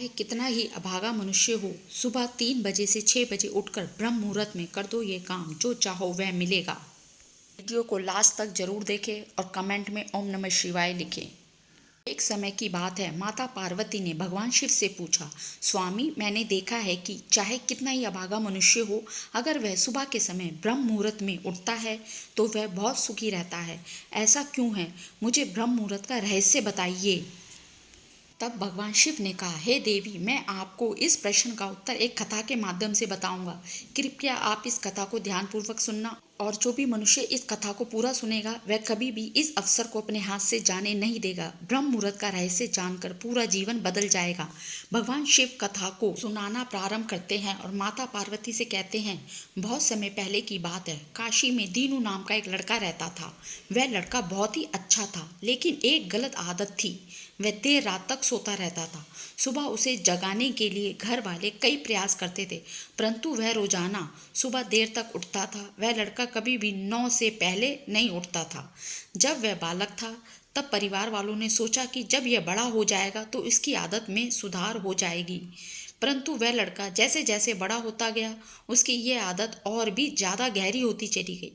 चाहे कितना ही अभागा मनुष्य हो, सुबह 3 बजे से 6 बजे उठकर ब्रह्म मुहूर्त में कर दो ये काम, जो चाहो वह मिलेगा। वीडियो को लास्ट तक जरूर देखें और कमेंट में ओम नमः शिवाय लिखें। एक समय की बात है, माता पार्वती ने भगवान शिव से पूछा, स्वामी मैंने देखा है कि चाहे कितना ही अभागा मनुष्य हो, अगर वह सुबह के समय ब्रह्म मुहूर्त में उठता है तो वह बहुत सुखी रहता है। ऐसा क्यों है? मुझे ब्रह्म मुहूर्त का रहस्य बताइए। तब भगवान शिव ने कहा, हे देवी, मैं आपको इस प्रश्न का उत्तर एक कथा के माध्यम से बताऊंगा। कृपया आप इस कथा को ध्यानपूर्वक सुनना, और जो भी मनुष्य इस कथा को पूरा सुनेगा वह कभी भी इस अवसर को अपने हाथ से जाने नहीं देगा। ब्रह्म मुहूर्त का रहस्य जानकर पूरा जीवन बदल जाएगा। भगवान शिव कथा को सुनाना प्रारंभ करते हैं और माता पार्वती से कहते हैं, बहुत समय पहले की बात है, काशी में दीनू नाम का एक लड़का रहता था। वह लड़का बहुत ही अच्छा था, लेकिन एक गलत आदत थी। वह देर रात तक सोता रहता था। सुबह उसे जगाने के लिए घर वाले कई प्रयास करते थे, परंतु वह रोजाना सुबह देर तक उठता था। वह लड़का कभी भी 9 से पहले नहीं उठता था। जब वह बालक था तब परिवार वालों ने सोचा कि जब यह बड़ा हो जाएगा तो इसकी आदत में सुधार हो जाएगी, परंतु वह लड़का जैसे जैसे बड़ा होता गया उसकी यह आदत और भी ज़्यादा गहरी होती चली गई।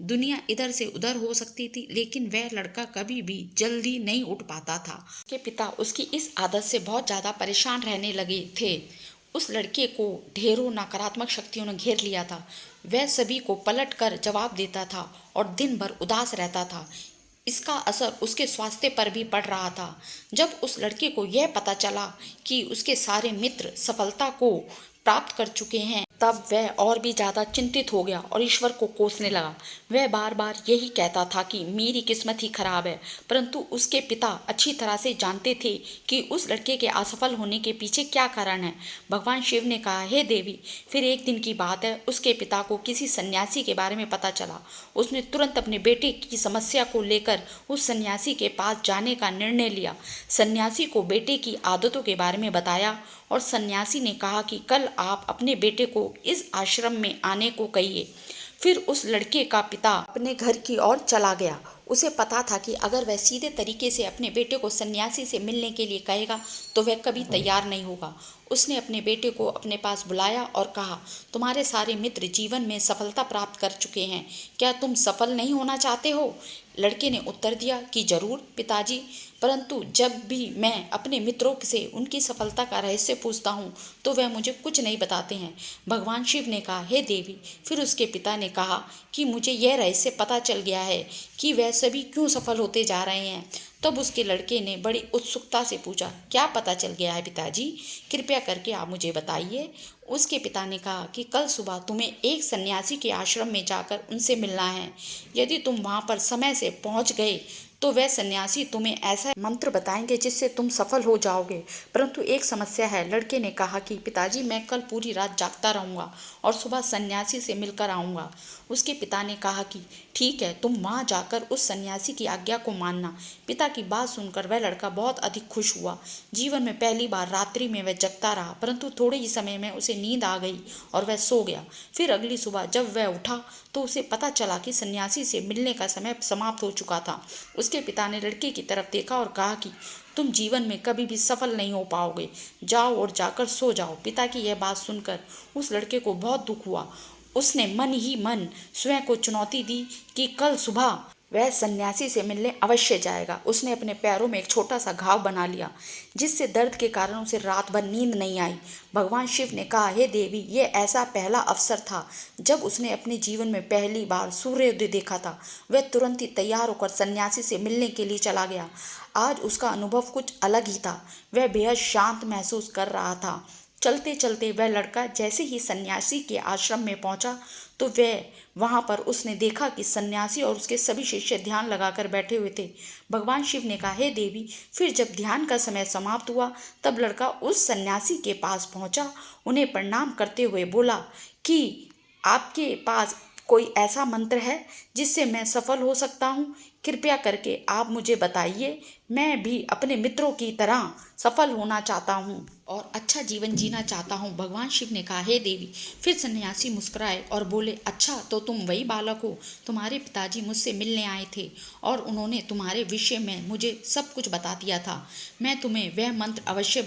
दुनिया इधर से उधर हो सकती थी, लेकिन वह लड़का कभी भी जल्दी नहीं उठ पाता था। उसके पिता उसकी इस आदत से बहुत ज़्यादा परेशान रहने लगे थे। उस लड़के को ढेरों नकारात्मक शक्तियों ने घेर लिया था। वह सभी को पलट कर जवाब देता था और दिन भर उदास रहता था। इसका असर उसके स्वास्थ्य पर भी पड़ रहा था। जब उस लड़के को यह पता चला कि उसके सारे मित्र सफलता को प्राप्त कर चुके हैं, तब वह और भी ज़्यादा चिंतित हो गया और ईश्वर को कोसने लगा। वह बार बार यही कहता था कि मेरी किस्मत ही खराब है, परंतु उसके पिता अच्छी तरह से जानते थे कि उस लड़के के असफल होने के पीछे क्या कारण है। भगवान शिव ने कहा, हे देवी, फिर एक दिन की बात है, उसके पिता को किसी सन्यासी के बारे में पता चला। उसने तुरंत अपने बेटे की समस्या को लेकर उस सन्यासी के पास जाने का निर्णय लिया। सन्यासी को बेटे की आदतों के बारे में बताया और सन्यासी ने कहा कि कल आप अपने बेटे को इस आश्रम में आने को कहिए। फिर उस लड़के का पिता अपने घर की ओर चला गया। उसे पता था कि अगर वह सीधे तरीके से अपने बेटे को सन्यासी से मिलने के लिए कहेगा तो वह कभी तैयार नहीं होगा। उसने अपने बेटे को अपने पास बुलाया और कहा, तुम्हारे सारे मित्र जीवन में सफलता प्राप्त कर चुके हैं, क्या तुम सफल नहीं होना चाहते हो? लड़के ने उत्तर दिया कि जरूर पिताजी, परंतु जब भी मैं अपने मित्रों से उनकी सफलता का रहस्य पूछता हूँ तो वह मुझे कुछ नहीं बताते हैं। भगवान शिव ने कहा, हे देवी, फिर उसके पिता ने कहा कि मुझे यह रहस्य पता चल गया है कि वह सभी क्यों सफल होते जा रहे हैं। तब उसके लड़के ने बड़ी उत्सुकता से पूछा, क्या पता चल गया है पिताजी? कृपया करके आप मुझे बताइए। उसके पिता ने कहा कि कल सुबह तुम्हें एक सन्यासी के आश्रम में जाकर उनसे मिलना है। यदि तुम वहाँ पर समय से पहुँच गए तो वह सन्यासी तुम्हें ऐसा मंत्र बताएंगे जिससे तुम सफल हो जाओगे, परंतु एक समस्या है। लड़के ने कहा कि पिताजी, मैं कल पूरी रात जागता रहूँगा और सुबह सन्यासी से मिलकर आऊँगा। उसके पिता ने कहा कि ठीक है, तुम वहाँ जाकर उस सन्यासी की आज्ञा को मानना। पिता की बात सुनकर वह लड़का बहुत अधिक खुश हुआ। जीवन में पहली बार रात्रि में वह जगता रहा, परंतु थोड़े ही समय में उसे नींद आ गई और वह सो गया। फिर अगली सुबह जब वह उठा तो उसे पता चला कि सन्यासी से मिलने का समय समाप्त हो चुका था। उसके पिता ने लड़के की तरफ देखा और कहा कि तुम जीवन में कभी भी सफल नहीं हो पाओगे, जाओ और जाकर सो जाओ। पिता की यह बात सुनकर उस लड़के को बहुत दुख हुआ। उसने मन ही मन स्वयं को चुनौती दी कि कल सुबह वह सन्यासी से मिलने अवश्य जाएगा। उसने अपने पैरों में एक छोटा सा घाव बना लिया, जिससे दर्द के कारण उसे रात भर नींद नहीं आई। भगवान शिव ने कहा, हे देवी, ये ऐसा पहला अवसर था जब उसने अपने जीवन में पहली बार सूर्योदय देखा था। वह तुरंत ही तैयार होकर सन्यासी से मिलने के लिए चला गया। आज उसका अनुभव कुछ अलग ही था। वह बेहद शांत महसूस कर रहा था। चलते चलते वह लड़का जैसे ही सन्यासी के आश्रम में पहुंचा तो वहां पर उसने देखा कि सन्यासी और उसके सभी शिष्य ध्यान लगाकर बैठे हुए थे। भगवान शिव ने कहा, हे देवी, फिर जब ध्यान का समय समाप्त हुआ तब लड़का उस सन्यासी के पास पहुंचा। उन्हें प्रणाम करते हुए बोला कि आपके पास कोई ऐसा मंत्र है जिससे मैं सफल हो सकता हूँ? कृपया करके आप मुझे बताइए। मैं भी अपने मित्रों की तरह सफल होना चाहता हूँ और अच्छा जीवन जीना चाहता हूँ। भगवान शिव ने कहा, हे देवी। फिर सन्यासी मुस्कुराए और बोले, अच्छा, तो तुम वही बालक हो। तुम्हारे पिताजी मुझसे मिलने आए थे और उन्होंने तुम्हारे विषय में मुझे सब कुछ बता दिया था। मैं तुम्हें वह मंत्र अवश्य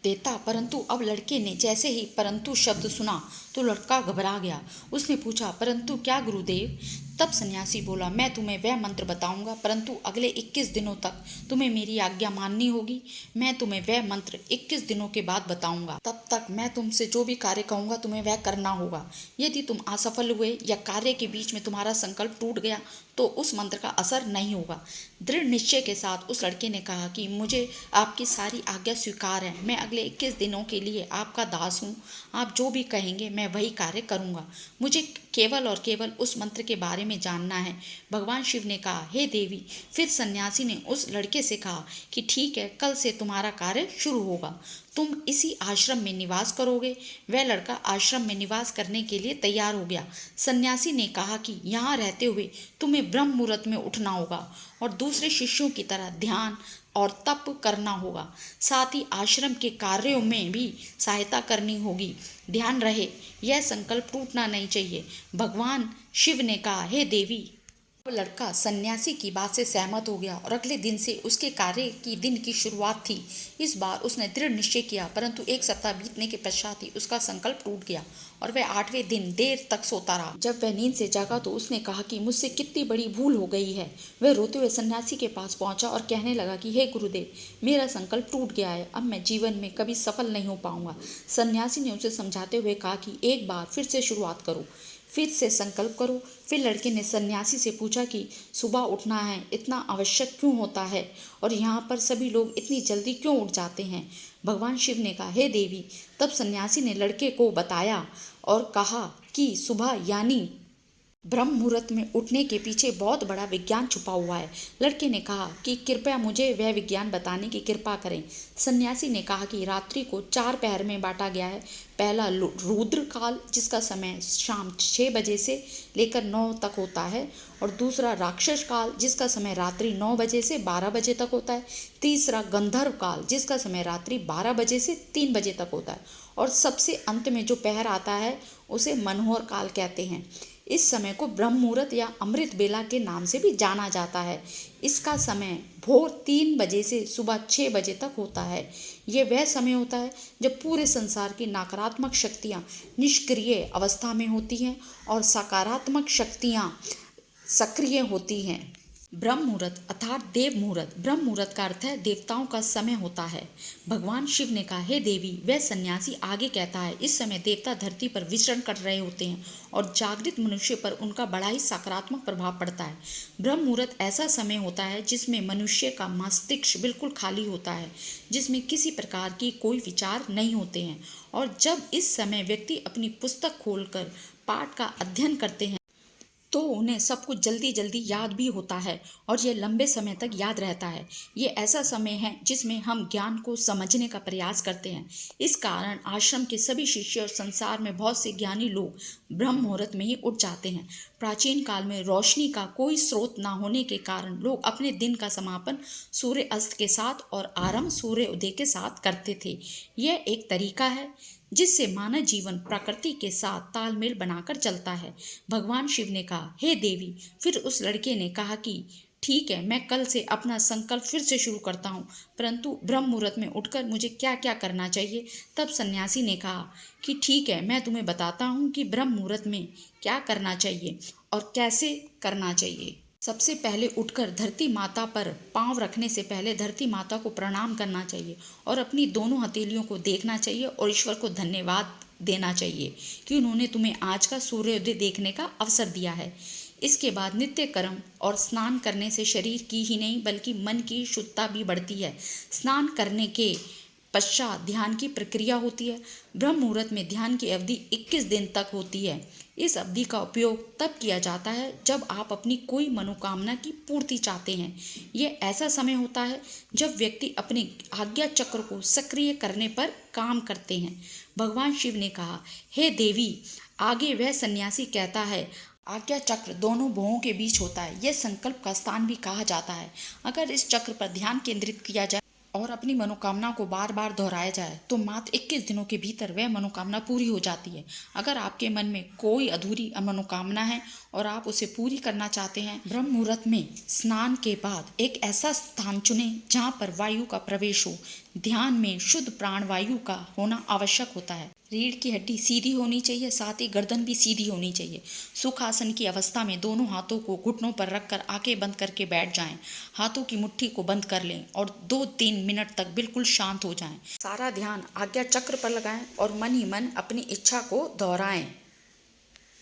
देता, परंतु अब लड़के ने जैसे ही परंतु शब्द सुना तो लड़का घबरा गया। उसने पूछा, परंतु क्या गुरुदेव? तब सन्यासी बोला, मैं तुम्हें वह मंत्र बताऊंगा, परंतु अगले 21 दिनों तक तुम्हें मेरी आज्ञा माननी होगी। मैं तुम्हें वह मंत्र 21 दिनों के बाद बताऊंगा। तब तक मैं तुमसे जो भी कार्य कहूंगा तुम्हें वह करना होगा। यदि तुम असफल हुए या कार्य के बीच में तुम्हारा संकल्प टूट गया तो उस मंत्र का असर नहीं होगा। दृढ़ निश्चय के साथ उस लड़के ने कहा कि मुझे आपकी सारी आज्ञा स्वीकार है। मैं अगले 21 दिनों के लिए आपका दास हूँ। आप जो भी कहेंगे मैं वही कार्य करूँगा। मुझे केवल और केवल उस मंत्र के बारे में जानना है। भगवान शिव ने कहा, हे देवी। फिर सन्यासी ने उस लड़के से कहा कि ठीक है, कल से तुम्हारा कार्य शुरू होगा। तुम इसी आश्रम में निवास करोगे। वह लड़का आश्रम में निवास करने के लिए तैयार हो गया। सन्यासी ने कहा कि यहाँ रहते हुए तुम्हें ब्रह्म मुहूर्त में उठना होगा और दूसरे शिष्यों की तरह ध्यान और तप करना होगा। साथ ही आश्रम के कार्यों में भी सहायता करनी होगी। ध्यान रहे, यह संकल्प टूटना नहीं चाहिए। भगवान शिव ने कहा, हे देवी। अब लड़का सन्यासी की बात से सहमत हो गया और अगले दिन से उसके कार्य की दिन की शुरुआत थी। इस बार उसने दृढ़ निश्चय किया, परंतु 1 सप्ताह बीतने के पश्चात ही उसका संकल्प टूट गया और वह 8वें दिन देर तक सोता रहा। जब वह नींद से जागा तो उसने कहा कि मुझसे कितनी बड़ी भूल हो गई है। वह रोते हुए सन्यासी के पास पहुंचा और कहने लगा कि हे गुरुदेव, मेरा संकल्प टूट गया है। अब मैं जीवन में कभी सफल नहीं हो पाऊंगा। सन्यासी ने उसे समझाते हुए कहा कि एक बार फिर से शुरुआत करो, फिर से संकल्प करो। फिर लड़के ने सन्यासी से पूछा कि सुबह उठना है इतना आवश्यक क्यों होता है और यहाँ पर सभी लोग इतनी जल्दी क्यों उठ जाते हैं? भगवान शिव ने कहा, हे देवी। तब सन्यासी ने लड़के को बताया और कहा कि सुबह यानी ब्रह्म मुहूर्त में उठने के पीछे बहुत बड़ा विज्ञान छुपा हुआ है। लड़के ने कहा कि कृपया मुझे वह विज्ञान बताने की कृपा करें। सन्यासी ने कहा कि रात्रि को 4 पहर में बांटा गया है। पहला रुद्र काल, जिसका समय शाम 6 बजे से लेकर 9 तक होता है, और दूसरा राक्षस काल, जिसका समय रात्रि 9 बजे से 12 बजे तक होता है। तीसरा गंधर्व काल, जिसका समय रात्रि 12 बजे से 3 बजे तक होता है, और सबसे अंत में जो पहर आता है उसे मनोहर काल कहते हैं। इस समय को ब्रह्म मुहूर्त या अमृत बेला के नाम से भी जाना जाता है। इसका समय भोर 3 बजे से सुबह 6 बजे तक होता है। यह वह समय होता है जब पूरे संसार की नकारात्मक शक्तियाँ निष्क्रिय अवस्था में होती हैं और सकारात्मक शक्तियाँ सक्रिय होती हैं। ब्रह्म मुहूर्त अर्थात देव मुहूर्त। ब्रह्म मुहूर्त का अर्थ है देवताओं का समय होता है। भगवान शिव ने कहा, हे देवी। वह सन्यासी आगे कहता है, इस समय देवता धरती पर विचरण कर रहे होते हैं और जागृत मनुष्य पर उनका बड़ा ही सकारात्मक प्रभाव पड़ता है। ब्रह्म मुहूर्त ऐसा समय होता है जिसमें मनुष्य का मस्तिष्क बिल्कुल खाली होता है, जिसमें किसी प्रकार की कोई विचार नहीं होते हैं, और जब इस समय व्यक्ति अपनी पुस्तक खोलकर पाठ का अध्ययन करते हैं तो उन्हें सब कुछ जल्दी जल्दी याद भी होता है और यह लंबे समय तक याद रहता है। ये ऐसा समय है जिसमें हम ज्ञान को समझने का प्रयास करते हैं। इस कारण आश्रम के सभी शिष्य और संसार में बहुत से ज्ञानी लोग ब्रह्म मुहूर्त में ही उठ जाते हैं। प्राचीन काल में रोशनी का कोई स्रोत न होने के कारण लोग अपने दिन का समापन सूर्य अस्त के साथ और आरंभ सूर्य उदय के साथ करते थे। यह एक तरीका है जिससे मानव जीवन प्रकृति के साथ तालमेल बनाकर चलता है। भगवान शिव ने कहा, हे देवी। फिर उस लड़के ने कहा कि ठीक है, मैं कल से अपना संकल्प फिर से शुरू करता हूँ, परंतु ब्रह्म मुहूर्त में उठकर मुझे क्या क्या करना चाहिए? तब सन्यासी ने कहा कि ठीक है, मैं तुम्हें बताता हूँ कि ब्रह्म मुहूर्त में क्या करना चाहिए और कैसे करना चाहिए। सबसे पहले उठकर धरती माता पर पांव रखने से पहले धरती माता को प्रणाम करना चाहिए और अपनी दोनों हथेलियों को देखना चाहिए और ईश्वर को धन्यवाद देना चाहिए कि उन्होंने तुम्हें आज का सूर्योदय देखने का अवसर दिया है। इसके बाद नित्य कर्म और स्नान करने से शरीर की ही नहीं बल्कि मन की शुद्धता भी बढ़ती है। स्नान करने के पश्चात ध्यान की प्रक्रिया होती है। ब्रह्म मुहूर्त में ध्यान की अवधि 21 दिन तक होती है। इस अवधि का उपयोग तब किया जाता है जब आप अपनी कोई मनोकामना की पूर्ति चाहते हैं। यह ऐसा समय होता है जब व्यक्ति अपने आज्ञा चक्र को सक्रिय करने पर काम करते हैं। भगवान शिव ने कहा, हे देवी। आगे वह सन्यासी कहता है, आज्ञा चक्र दोनों भुवों के बीच होता है। यह संकल्प का स्थान भी कहा जाता है। अगर इस चक्र पर ध्यान केंद्रित किया जाए और अपनी मनोकामना को बार बार दोहराया जाए तो मात्र 21 दिनों के भीतर वह मनोकामना पूरी हो जाती है। अगर आपके मन में कोई अधूरी मनोकामना है और आप उसे पूरी करना चाहते हैं, ब्रह्म मुहूर्त में स्नान के बाद एक ऐसा स्थान चुनें जहां पर वायु का प्रवेश हो। ध्यान में शुद्ध प्राणवायु का होना आवश्यक होता है। रीढ़ की हड्डी सीधी होनी चाहिए, साथ ही गर्दन भी सीधी होनी चाहिए। सुखासन की अवस्था में दोनों हाथों को घुटनों पर रखकर आंखें बंद करके बैठ जाएं। हाथों की मुट्ठी को बंद कर लें और 2-3 मिनट तक बिल्कुल शांत हो जाएं। सारा ध्यान आज्ञा चक्र पर लगाएं और मन ही मन अपनी इच्छा को दोहराएं।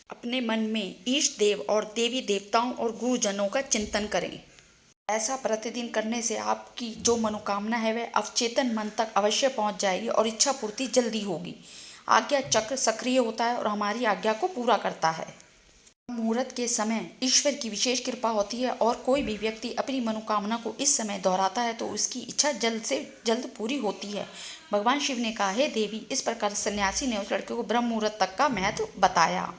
अपने मन में इष्ट देव और देवी देवताओं और गुरुजनों का चिंतन करें। ऐसा प्रतिदिन करने से आपकी जो मनोकामना है वह अवचेतन मन तक अवश्य पहुंच जाएगी और इच्छा पूर्ति जल्दी होगी। आज्ञा चक्र सक्रिय होता है और हमारी आज्ञा को पूरा करता है। मुहूर्त के समय ईश्वर की विशेष कृपा होती है और कोई भी व्यक्ति अपनी मनोकामना को इस समय दोहराता है तो उसकी इच्छा जल्द से जल्द पूरी होती है। भगवान शिव ने कहा, हे देवी, इस प्रकार सन्यासी ने उस लड़के को ब्रह्म मुहूर्त तक का महत्व बताया।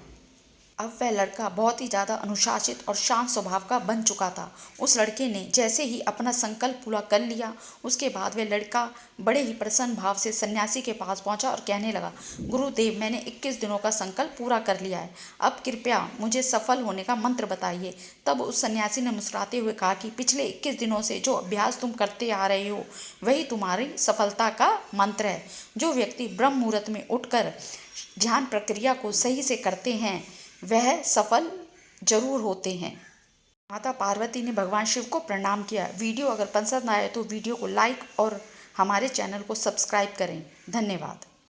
अब वह लड़का बहुत ही ज़्यादा अनुशासित और शांत स्वभाव का बन चुका था। उस लड़के ने जैसे ही अपना संकल्प पूरा कर लिया, उसके बाद वह लड़का बड़े ही प्रसन्न भाव से सन्यासी के पास पहुंचा और कहने लगा, गुरुदेव, मैंने 21 दिनों का संकल्प पूरा कर लिया है। अब कृपया मुझे सफल होने का मंत्र बताइए। तब उस सन्यासी ने मुस्कुराते हुए कहा कि पिछले 21 दिनों से जो अभ्यास तुम करते आ रहे हो वही तुम्हारी सफलता का मंत्र है। जो व्यक्ति ब्रह्म मुहूर्त में उठकर ध्यान प्रक्रिया को सही से करते हैं वह सफल जरूर होते हैं। माता पार्वती ने भगवान शिव को प्रणाम किया। वीडियो अगर पसंद आए तो वीडियो को लाइक और हमारे चैनल को सब्सक्राइब करें। धन्यवाद।